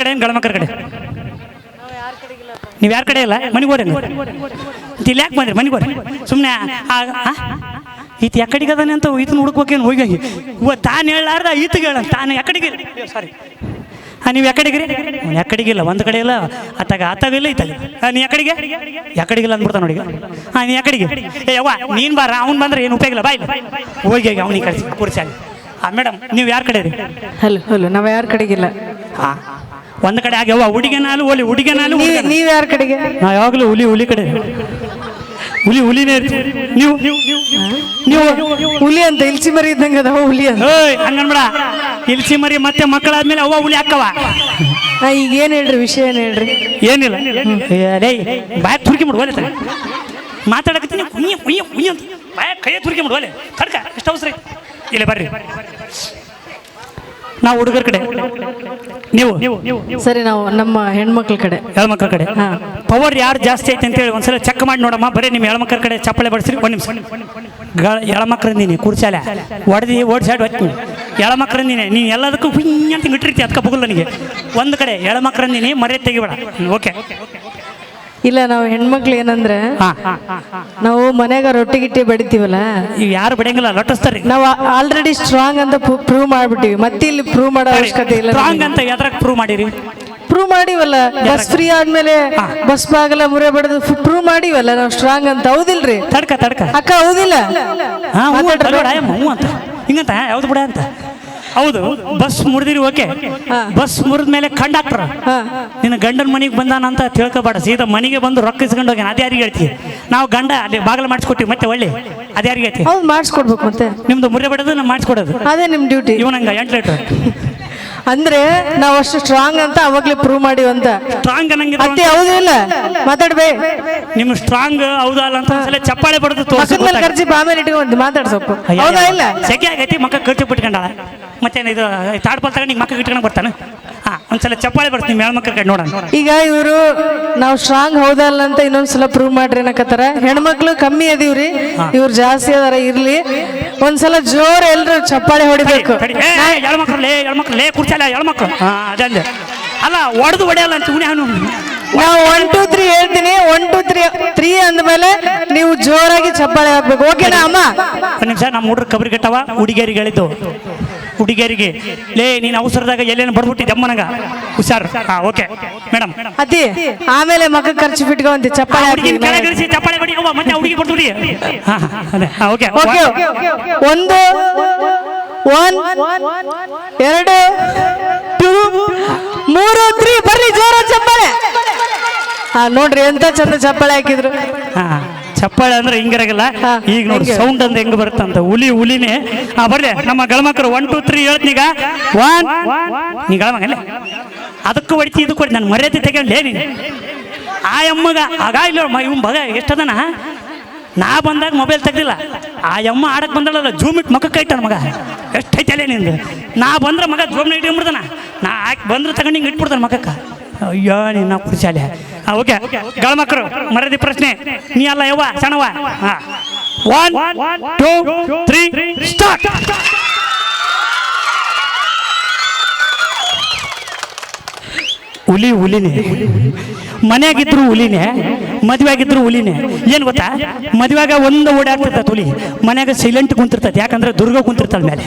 ಕಡೆ ಗಣಮಕ್ಕರ ಕಡೆ ನೀವು ಯಾರ ಕಡೆ ಇಲ್ಲ ಮನೆಗೆ ಹೋರಿ ಇಲ್ಲಿ ಯಾಕೆ ಬಂದ್ರಿ ಮನೆಗೆ ಹೋರಿ ಸುಮ್ಮನೆ ಈತ ಯಾಕಡೆಗೆ ಅದಾನೆ ಅಂತ ಈತನ ಹುಡುಕ್ಬೇಕೇನು ಹೋಗಿ ತಾನು ಹೇಳಾರ್ದ ಈತಗೆ ಹೇಳ ತಾನು ಯಾಕಡೆಗೆ ಸಾರಿ ನೀವು ಯಾಕಡೆಗೆ ಯಾಕಡೆಗಿಲ್ಲ ಒಂದು ಕಡೆ ಇಲ್ಲ ಆತಾಗ ಇಲ್ಲ ಈತಾಗ ನೀ ಯಾಕಡೆಗಿಲ್ಲ ಅಂದ್ಬಿಡ್ತಾನೆ ನೋಡಿ ನೀ ಯಾಕಡೆಗೆ ಯವ್ವ ನೀನು ಬಾರ ಅವ್ನು ಬಂದ್ರೆ ಏನು ಉಪಯೋಗ ಇಲ್ಲ ಬಾಯ್ ಹೋಗಿ ಅವ್ನಿಗೆ ಕಳಿಸಿ ಕೂರಿಸಾಲಿ ಮೇಡಮ್ ನೀವು ಯಾರ ಕಡೆ ರೀ ಹಲೋ ನಾವು ಯಾರ ಕಡೆಗಿಲ್ಲ ಒಂದು ಕಡೆ ಆಗ್ಯವ ಹುಡುಗನಾಲು ಹುಡುಗನಾಲು ನೀವು ಯಾರ ಕಡೆಗೆ ನಾವು ಯಾವಾಗಲೂ ಹುಲಿ ಕಡೆ ಹುಲಿನೇ ಇರ್ತೀವಿ ನೀವು ಹುಲಿ ಅಂತ ಇಲ್ಸಿ ಮರಿ ಇದ್ದಂಗೆ ಅದಾವ ಹುಲಿ ಅಂತ ಹಂಗನ್ಬೇಡ ಇಲ್ಸಿ ಮರಿ ಮತ್ತೆ ಮಕ್ಕಳಾದ್ಮೇಲೆ ಅವ್ವ ಹುಲಿ ಹಾಕವ ಈಗ ಏನು ಹೇಳ್ರಿ ವಿಷಯ ಏನು ಹೇಳ್ರಿ ಏನಿಲ್ಲ ಬಾಯ ತುರ್ಕಿ ಬಿಡು ಒಲೆ ಮಾತಾಡಕತ್ತೀನಿ ಕುಯ್ಯ ಅಂತ ಬಾಯ ಕೈಯ ತುರ್ಕಿ ಬಿಡು ಒಲೆ ಕಡ್ಕ ಎಷ್ಟು ಅವಸರ ಇಲ್ಲ ಬರ್ರಿ ನಾವು ಹುಡುಗರ ಕಡೆ ನೀವು ಸರಿ ನಾವು ನಮ್ಮ ಹೆಣ್ಮಕ್ಳ ಕಡೆ ಹೆಣ್ಮಕ್ಳ ಕಡೆ ಪವರ್ ಯಾರು ಜಾಸ್ತಿ ಐತೆ ಅಂತೇಳಿ ಒಂದ್ಸಲ ಚೆಕ್ ಮಾಡಿ ನೋಡಮ್ಮ ಬರೀ ನಿಮ್ಮ ಹೆಣ್ಮಕ್ಳ ಕಡೆ ಚಪ್ಪಳೆ ಬಡಿಸ್ರಿ ಒಂದು ನಿಮಿಷ ಹೆಣ್ಮಕ್ಳಂದೀನಿ ಕುರ್ಚಾಲೆ ಹೊಡೆದು ಓಡ್ಸಾಡ್ ಹೊತ್ತೀನಿ ಹೆಣ್ಮಕ್ಳಂದೀನಿ ನೀನು ಎಲ್ಲದಕ್ಕೂ ಹುಯ್ಯ ಅಂತ ಇಟ್ಟಿರ್ತಿ ಅದಕ್ಕೆ ಬಗಲ್ ನನಗೆ ಒಂದು ಕಡೆ ಹೆಣ್ಮಕ್ಳಂದೀನಿ ಮರ್ಯಾದೆ ತೆಗಿಬೇಡ ಓಕೆ ಇಲ್ಲ ನಾವು ಹೆಣ್ಮಕ್ಳು ಏನಂದ್ರೆ ನಾವು ಮನೆಗ ರೊಟ್ಟಿ ಗಿಟ್ಟಿ ಬಡಿತೀವಲ್ಲ ಈಗ ಯಾರು ಬಡಿಯಂಗಿಲ್ಲ ಲೊಟ್ಟಿಸ್ತಾರೆ ನಾವು ಆಲ್ರೆಡಿ ಸ್ಟ್ರಾಂಗ್ ಅಂತ ಪ್ರೂವ್ ಮಾಡ್ಬಿಟ್ಟಿವಿ ಮತ್ತೆ ಇಲ್ಲಿ ಪ್ರೂವ್ ಮಾಡೋ ಅವಶ್ಯಕತೆ ಇಲ್ಲ ಸ್ಟ್ರಾಂಗ್ ಅಂತ ಯಾವ್ದ್ರಾಗ ಪ್ರೂವ್ ಮಾಡಿರಿ ಪ್ರೂವ್ ಮಾಡಿವಲ್ಲ ಬಸ್ ಫ್ರೀ ಆದ್ಮೇಲೆ ಬಸ್ ಬಾಗಲ ಮುರೆ ಬಡದು ಪ್ರೂವ್ ಮಾಡಿವಲ್ಲ ನಾವು ಸ್ಟ್ರಾಂಗ್ ಅಂತ ಹೌದಿಲ್ರಿ ತಡ್ಕ ಅಕ್ಕ ಹೌದಿಲ್ಲ ಹಿಂಗಂತ ಯಾವ್ದು ಬಿಡ ಅಂತ ಹೌದು ಬಸ್ ಮುರಿದಿರಿ ಓಕೆ ಬಸ್ ಮುರಿದ ಮೇಲೆ ಕಂಡಕ್ಟರ್ ನಿನ್ನ ಗಂಡನ ಮನೆಗೆ ಬಂದಾನ ಅಂತ ತಿಳ್ಕೊಬೇಡ ಸೀದಾ ಮನೆಗೆ ಬಂದು ರೊಕ್ಕ ಇಸ್ಕೊಂಡು ಹೋಗಿ ಅದೇ ಯಾರಿಗೆ ಹೇಳ್ತೀವಿ ನಾವು ಗಂಡ ಅಲ್ಲಿ ಬಾಗಿಲು ಮಾಡಿಸ್ಕೊಟ್ಟಿವಿ ಮತ್ತೆ ಒಳ್ಳೆ ಅದೇ ಯಾರಿಗೆ ಹೇಳ್ತೀವಿ ಹೌದು ಮಾಡಿಸ್ಕೊಡ್ಬೇಕು ಮತ್ತೆ ನಿಮ್ದು ಮುರಿ ಬಿಡೋದು ನಾವು ಮಾಡಿಸ್ಕೊಡೋದು ಅದೇ ನಿಮ್ ಡ್ಯೂಟಿ ಇವನಂಗ 8 ಲೀಟರ್ ಅಂದ್ರೆ ನಾವು ಅಷ್ಟು ಸ್ಟ್ರಾಂಗ್ ಅಂತ ಅವಾಗ್ಲೇ ಪ್ರೂವ್ ಮಾಡಿವಂತ ಸ್ಟ್ರಾಂಗ್ ಅನ್ನಂಗಿಲ್ಲ ಮತ್ತೆ ಹೌದಿಲ್ಲ ಮಾತಾಡ್ಬೇ ನಿಮ್ ಸ್ಟ್ರಾಂಗ್ ಹೌದಲ್ಲ ಅಂತ ಚಪ್ಪಾಳೆ ಬಡದು ತೋರಿಸ್ಮೇಲೆ ಖರ್ಚಿ ಆಮೇಲೆ ಇಟ್ಕೊಂಡು ಮಾತಾಡ್ಸಪ್ಪ ಹೌದಾ ಇಲ್ಲ ಸೆಕೆ ಆಗೈತಿ ಮಕ್ಕ ಕಟ್ಟಿ ಬಿಟ್ಕೊಂಡಾಳ ಮತ್ತೇನು ಇದು ತಾಡ್ಪಾಲ್ ತಗೊಂಡು ಮಕ್ಕ ಇಟ್ಕೊಂಡು ಬರ್ತಾನೆ ಒಂದ್ಸಲ ಚಪ್ಪಾಳೆ ಬರ್ತೀನಿ ಮೇಲ್ಮಕ್ಳ ಕಡೆ ನೋಡೋಣ ಈಗ ಇವರು ನಾವು ಸ್ಟ್ರಾಂಗ್ ಹೌದಲ್ಲ ಅಂತ ಇನ್ನೊಂದ್ಸಲ ಪ್ರೂವ್ ಮಾಡ್ರಿ ಏನಕತ್ತಾರ ಹೆಣ್ಮಕ್ಳು ಕಮ್ಮಿ ಅದೀವ್ರಿ ಇವ್ರು ಜಾಸ್ತಿ ಅದಾರ ಇರ್ಲಿ ಒಂದ್ಸಲ ಜೋರ್ ಎಲ್ರು ಚಪ್ಪಾಳೆ ಹೊಡಿಬೇಕು ಹೆಣ್ಮಕ್ಳು ಕುರ್ಚಲ್ಲ ಹೆಣ್ಮಕ್ಳು ಅದಂದೆ ಅಲ್ಲ ಒಡೆದು ಹೊಡೆಯಲ್ಲ ಅಂತ ನಾವು 1 2 3 ಹೇಳ್ತೀನಿ 1 2 3 ಅಂದ್ಮೇಲೆ ನೀವು ಜೋರಾಗಿ ಚಪ್ಪಾಳೆ ಹಾಕ್ಬೇಕು ಓಕೆನಾ ಅಮ್ಮ ಒಂದು ನಿಮಿಷ ನಮ್ಮ ಹುಡುಗ್ರು ಕಬರಿ ಕಟ್ಟವ ಹುಡುಗಿಯರಿಗೆ ಹೇಳಿದ್ದು ಹುಡುಗಿಯರಿಗೆ ಲೇ ನೀನು ಅವಸರದಾಗ ಎಲ್ಲೇನು ಬಡ್ಬಿಟ್ಟಿದ್ದೆ ಅಮ್ಮನಂಗ ಹುಷಾರ್ ಓಕೆ ಮೇಡಮ್ ಅತಿ ಆಮೇಲೆ ಮಕ್ಕ ಖರ್ಚು ಬಿಟ್ಕೊಂತ ಚಪ್ಪಾಳೆ ಚಪ್ಪಾಳೆ ಬಡಿ ಮತ್ತೆ ಹುಡುಗಿ ಕೊಡ್ಬಿಡಿ ಓಕೆ ಓಕೆ 1 2 3 ಬರ್ರಿ ಜೋರ ಚಪ್ಪಾಳೆ ನೋಡ್ರಿ ಎಂತ ಚಂದ ಚಪ್ಪಾಳೆ ಹಾಕಿದ್ರು ಚಪ್ಪಾಳೆ ಅಂದ್ರೆ ಹಿಂಗಿರಗಲ್ಲ ಈಗ ನೋಡಿ ಸೌಂಡ್ ಅಂತ ಹೆಂಗ್ ಬರುತ್ತಂತ ಹುಲಿನೇ ಬರ್ಲಿ ನಮ್ಮ ಗಳಮಕ್ಕರು 1 2 3 ಹೇಳ್ತೀಗ 1 ನೀ ಗಳಮಗಲ್ಲ ಅದಕ್ಕೂ ಹೊಡಿತಿ ಇದಕ್ಕೂ ಹೊಡಿ ನಾನು ಮರ್ಯಾದೆ ತೆಗೊಂಡ್ಲೇ ನೀನು ಆ ಅಮ್ಮಗ ಆಗ ಇಲ್ಲ ಇವ್ ಮಗ ಎಷ್ಟದನ ನಾ ಬಂದಾಗ ಮೊಬೈಲ್ ತೆಗ್ದಿಲ್ಲ ಆ ಅಮ್ಮ ಆಡಕ್ ಬಂದಳಲ್ಲ ಜೂಮ್ ಇಟ್ಟು ಮಕ್ಕ ಕೈತಾನ ಮಗ ಎಷ್ಟು ಐತಲ್ಲೇ ನಿಂದು ನಾ ಬಂದ್ರೆ ಮಗ ಜೂಮ್ನ ಇಟ್ಕೊಂಡ್ಬಿಡ್ತಾನ ನಾ ಹಾಕಿ ಬಂದ್ರೆ ತಗೊಂಡು ಹಿಂಗೆ ಇಟ್ಬಿಡ್ತಾನೆ ಮಗಕ್ಕ ಅಯ್ಯೋ ನಿನ್ನ ಕುರ್ಚಾಲೆ ಓಕೆ ಗಳಮಕ್ಕರು ಮರದಿ ಪ್ರಶ್ನೆ ನೀ ಅಲ್ಲ ಯವ್ವ ಸಣ್ಣವ 1 2 3 ಸ್ಟಾರ್ಟ್ ಹುಲಿನೇ ಮನೆಯಾಗಿದ್ರು ಹುಲಿನೇ ಮದುವೆ ಆಗಿದ್ರು ಹುಲಿನೇ ಏನು ಗೊತ್ತಾ ಮದುವೆಗ ಒಂದು ಓಡಾಡ್ತಿರ್ತದೆ ಹುಲಿ ಮನ್ಯಾಗ ಸೈಲೆಂಟ್ ಕುಂತಿರ್ತದೆ ಯಾಕಂದ್ರೆ ದುರ್ಗ ಕುಂತಿರ್ತದ ಮೇಲೆ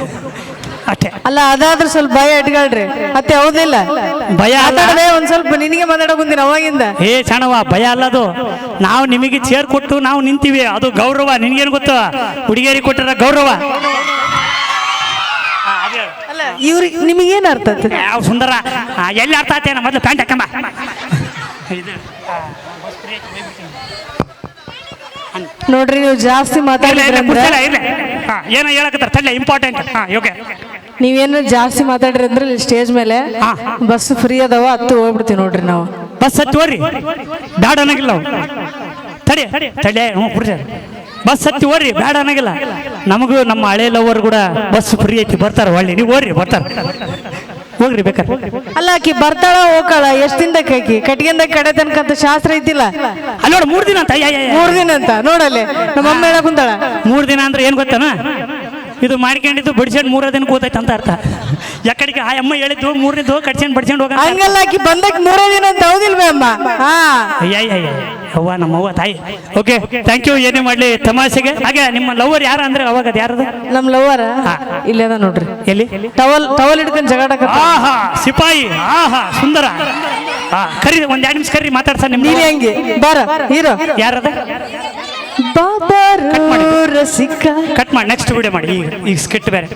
ಅಷ್ಟೇ ಅಲ್ಲ ಅದಾದ್ರೂ ಸ್ವಲ್ಪ ಭಯ ಇಟ್ಕೊಳ್ರಿ ಮತ್ತೆ ಹೌದಿಲ್ಲ ಭಯ ಒಂದ್ ಸ್ವಲ್ಪ ನಿನಗೆ ಮಾತಾಡೋ ಕುಂತೀನಿ ಅವಾಗಿಂದ ಸಣ್ಣವ ಭಯ ಅಲ್ಲದು ನಾವು ನಿಮಗೆ ಚೇರ್ ಕೊಟ್ಟು ನಾವು ನಿಂತೀವಿ ಅದು ಗೌರವ ನಿನ್ಗೇನು ಗೊತ್ತ ಹುಡುಗಿಯರಿಗೆ ಕೊಟ್ಟಿರೋ ಗೌರವ ಇವ್ರಿಗೆ ನಿಮಗೇನು ಅರ್ಥ ಆಗ್ತದೆ ಯಾವ ಸುಂದರ ಎಲ್ಲಿ ಅರ್ಥ ಆತೇನ ಮೊದಲು ಪ್ಯಾಂಟ್ ಹಾಕಂಬ ನೋಡ್ರಿ ನೀವು ಜಾಸ್ತಿ ಮಾತಾಡಿದ್ರೆ ಏನೋ ಹೇಳಕತ್ತಾರ ತಲೆ ಇಂಪಾರ್ಟೆಂಟ್ ನೀವೇನು ಜಾಸ್ತಿ ಮಾತಾಡ್ರಿ ಅಂದ್ರೆ ಸ್ಟೇಜ್ ಮೇಲೆ ಬಸ್ ಫ್ರೀ ಅದಾವ ಹತ್ತು ಹೋಗ್ಬಿಡ್ತೀವಿ ನೋಡ್ರಿ ನಾವು ಬಸ್ ಹತ್ತಿ ಹೋಗ್ರಿ ಬ್ಯಾಡ ಅನ್ನಂಗಿಲ್ಲ ತಡಿ ತಡೆ ಬಸ್ ಹತ್ತಿ ಹೋಗ್ರಿ ಬ್ಯಾಡ ಅನ್ನಂಗಿಲ್ಲ ನಮಗೂ ನಮ್ಮ ಹಳೆ ಲವರ್ ಕೂಡ ಬಸ್ ಫ್ರೀ ಐತಿ ಬರ್ತಾರ ಒಳ್ಳೆ ನೀವು ಹೋಗ್ರಿ ಬರ್ತಾರ ಹೋಗ್ರಿ ಬೇಕಾರೆ ಅಲ್ಲ ಆಕಿ ಬರ್ತಾಳ ಹೋಗಲ್ಲ ಎಷ್ಟು ದಿನಕ್ಕೆ ಆಕಿ ಕಟ್ಗೆಂದಾಗ ಕಡೆ ತನಕಂತ ಶಾಸ್ತ್ರ ಐತಿಲ್ಲ ಅಲ್ಲಿ ನೋಡ 3 ದಿನ ಅಂತ 3 ದಿನ ಅಂತ ನೋಡಲ್ಲಿ ನಮ್ಮ ಅಮ್ಮ ಹೇಳಕ್ ಕುಂತಾಳ 3 ದಿನ ಅಂದ್ರೆ ಏನ್ ಗೊತ್ತಾನ ಇದು ಮಾಡ್ಕೊಂಡಿದ್ದು ಬಡ್ಸ್ಕೊಂಡು 3 ದಿನ ಕೂತೈತೆ ಅಂತ ಅರ್ಥ. ಯಾಕಡೆಗೆ ಆ ಅಮ್ಮ ಹೇಳಿದ್ದು 3ನೇದು ಕಟ್ಸ್ಕೊಂಡು ಬಡ್ಸ್ಕೊಂಡು ಹೋಗ ಹಂಗಲ್ಲ ಆಕಿ ಬಂದಕ್ಕೆ 3 ದಿನ ಅಂತ ಹೌದಿಲ್ವೇ ಅಮ್ಮ? ಹಾ ಅಯ್ಯ ಅವ್ವ ನಮ್ಮವ್ವ ತಾಯಿ. Okay thank you. ಏನೇ ಮಾಡಲಿ ತಮಾಷೆಗೆ. ಹಾಗೆ ನಿಮ್ಮ ಲವರ್ ಯಾರು ಅಂದ್ರೆ ಅವಾಗ ಅದು ಯಾರದ? ನಮ್ ಲವರ ಇಲ್ಲದ ನೋಡ್ರಿ. ಎಲ್ಲಿ? ಟವಲ್ ಹಿಡ್ಕೊಂಡು ಜಗಾಡಕ. ಆಹಾ ಸಿಪಾಯಿ, ಆಹಾ ಸುಂದರ. ಕರಿ ಒಂದ್ 2 ನಿಮಿಷ ಕರಿ ಮಾತಾಡ್ಸ. ನಿಮ್ಮ ನೀನ್ ಹೆಂಗೆ ಬಾರ ಹೀರೋ ಯಾರದ? ಬಾಬಾರು ರಸಿಕ. ಕಟ್ ಮಾಡಿ ನೆಕ್ಸ್ಟ್ ವಿಡಿಯೋ ಮಾಡಿ. ಈಗ ಸ್ಕಿಟ್ ಬೇರೆ.